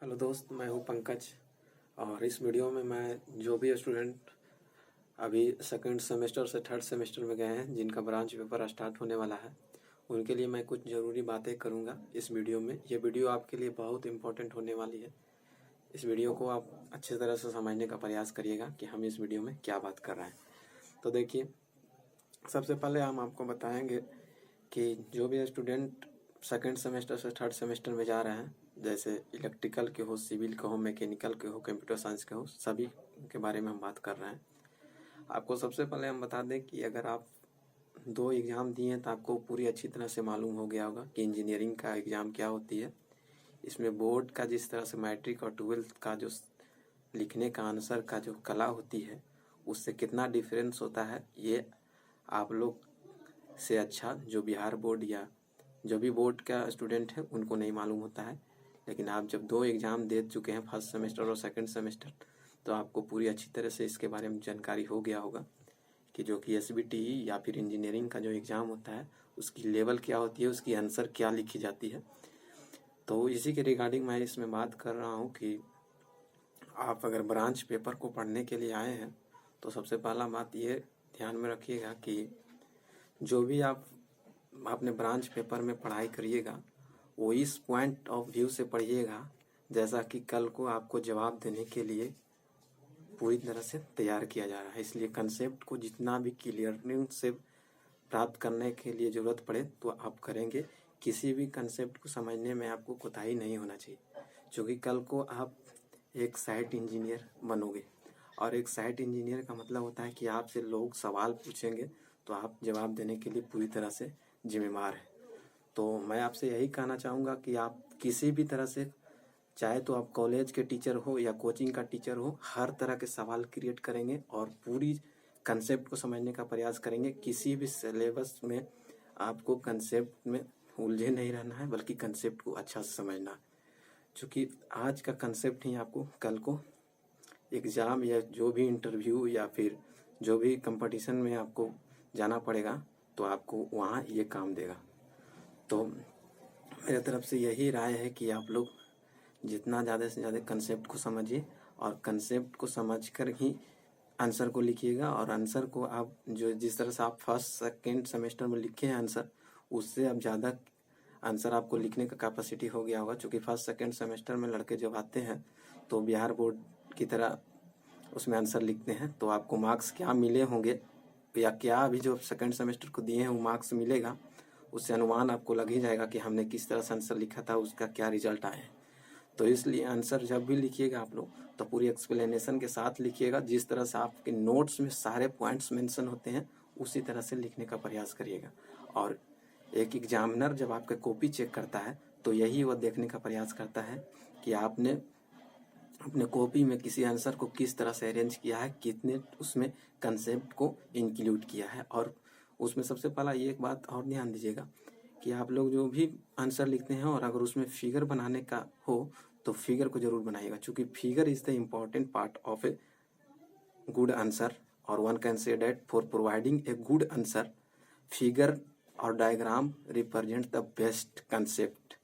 Hello दोस्त, मैं हूं पंकज। और इस वीडियो में मैं जो भी स्टूडेंट अभी सेकंड सेमेस्टर से थर्ड सेमेस्टर में गए हैं, जिनका ब्रांच पेपर स्टार्ट होने वाला है, उनके लिए मैं कुछ ज़रूरी बातें करूंगा इस वीडियो में। ये वीडियो आपके लिए बहुत इम्पोर्टेंट होने वाली है। इस वीडियो को आप अच्छी तरह से समझने का प्रयास करिएगा कि हम इस वीडियो में क्या बात कर रहे हैं। तो देखिए, सबसे पहले हम आपको बताएंगे कि जो भी स्टूडेंट सेकंड सेमेस्टर से थर्ड सेमेस्टर में जा रहे हैं, जैसे इलेक्ट्रिकल के हो, सिविल के हो, मैकेनिकल के हो, कंप्यूटर साइंस के हो, सभी के बारे में हम बात कर रहे हैं। आपको सबसे पहले हम बता दें कि अगर आप 2 एग्ज़ाम दिए हैं तो आपको पूरी अच्छी तरह से मालूम हो गया होगा कि इंजीनियरिंग का एग्ज़ाम क्या होती है। इसमें बोर्ड का जिस तरह से मैट्रिक और ट्वेल्थ का जो लिखने का आंसर का जो कला होती है, उससे कितना डिफरेंस होता है, ये आप लोग से अच्छा जो बिहार बोर्ड या जो भी बोर्ड का स्टूडेंट है उनको नहीं मालूम होता है। लेकिन आप जब 2 एग्ज़ाम दे चुके हैं, फर्स्ट सेमेस्टर और सेकंड सेमेस्टर, तो आपको पूरी अच्छी तरह से इसके बारे में जानकारी हो गया होगा कि जो कि एसबीटी या फिर इंजीनियरिंग का जो एग्ज़ाम होता है, उसकी लेवल क्या होती है, उसकी आंसर क्या लिखी जाती है। तो इसी के रिगार्डिंग मैं इसमें बात कर रहा हूँ कि आप अगर ब्रांच पेपर को पढ़ने के लिए आए हैं तो सबसे पहला बात ये ध्यान में रखिएगा कि जो भी आप अपने ब्रांच पेपर में पढ़ाई करिएगा, वो इस पॉइंट ऑफ व्यू से पढ़िएगा जैसा कि कल को आपको जवाब देने के लिए पूरी तरह से तैयार किया जा रहा है। इसलिए कंसेप्ट को जितना भी क्लियरिंग से प्राप्त करने के लिए ज़रूरत पड़े तो आप करेंगे। किसी भी कंसेप्ट को समझने में आपको कोताही नहीं होना चाहिए, क्योंकि कल को आप एक साइट इंजीनियर बनोगे, और एक साइट इंजीनियर का मतलब होता है कि आपसे लोग सवाल पूछेंगे तो आप जवाब देने के लिए पूरी तरह से जिम्मेदार है। तो मैं आपसे यही कहना चाहूँगा कि आप किसी भी तरह से, चाहे तो आप कॉलेज के टीचर हो या कोचिंग का टीचर हो, हर तरह के सवाल क्रिएट करेंगे और पूरी कंसेप्ट को समझने का प्रयास करेंगे। किसी भी सिलेबस में आपको कंसेप्ट में उलझे नहीं रहना है, बल्कि कंसेप्ट को अच्छा से समझना है, क्योंकि आज का कंसेप्ट ही आपको कल को एग्ज़ाम या जो भी इंटरव्यू या फिर जो भी कंपटीशन में आपको जाना पड़ेगा तो आपको वहाँ ये काम देगा। तो मेरे तरफ से यही राय है कि आप लोग जितना ज़्यादा से ज़्यादा कंसेप्ट को समझिए, और कंसेप्ट को समझकर ही आंसर को लिखिएगा। और आंसर को आप जो जिस तरह से आप फर्स्ट सेकेंड सेमेस्टर में लिखे हैं आंसर, उससे अब ज़्यादा आंसर आपको लिखने का कैपेसिटी हो गया होगा। क्योंकि फर्स्ट सेकेंड सेमेस्टर में लड़के जब आते हैं तो बिहार बोर्ड की तरह उसमें आंसर लिखते हैं, तो आपको मार्क्स क्या मिले होंगे या क्या अभी जो सेकेंड सेमेस्टर को दिए हैं वो मार्क्स मिलेगा, उससे अनुमान आपको लग ही जाएगा कि हमने किस तरह से आंसर लिखा था, उसका क्या रिजल्ट आए हैं। तो इसलिए आंसर जब भी लिखिएगा आप लोग तो पूरी एक्सप्लेनेशन के साथ लिखिएगा। जिस तरह से आपके नोट्स में सारे पॉइंट्स मेंशन होते हैं उसी तरह से लिखने का प्रयास करिएगा। और एक एग्जामिनर जब आपका कॉपी चेक करता है तो यही वो देखने का प्रयास करता है कि आपने अपने कॉपी में किसी आंसर को किस तरह से अरेंज किया है, कितने उसमें कंसेप्ट को इंक्लूड किया है। और उसमें सबसे पहला ये एक बात और ध्यान दीजिएगा कि आप लोग जो भी आंसर लिखते हैं और अगर उसमें फिगर बनाने का हो तो फिगर को जरूर बनाइएगा, क्योंकि figure is the important part of a good answer. और one can say that for providing a good answer, figure और diagram represent the best concept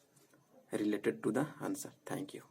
related to the answer. Thank you.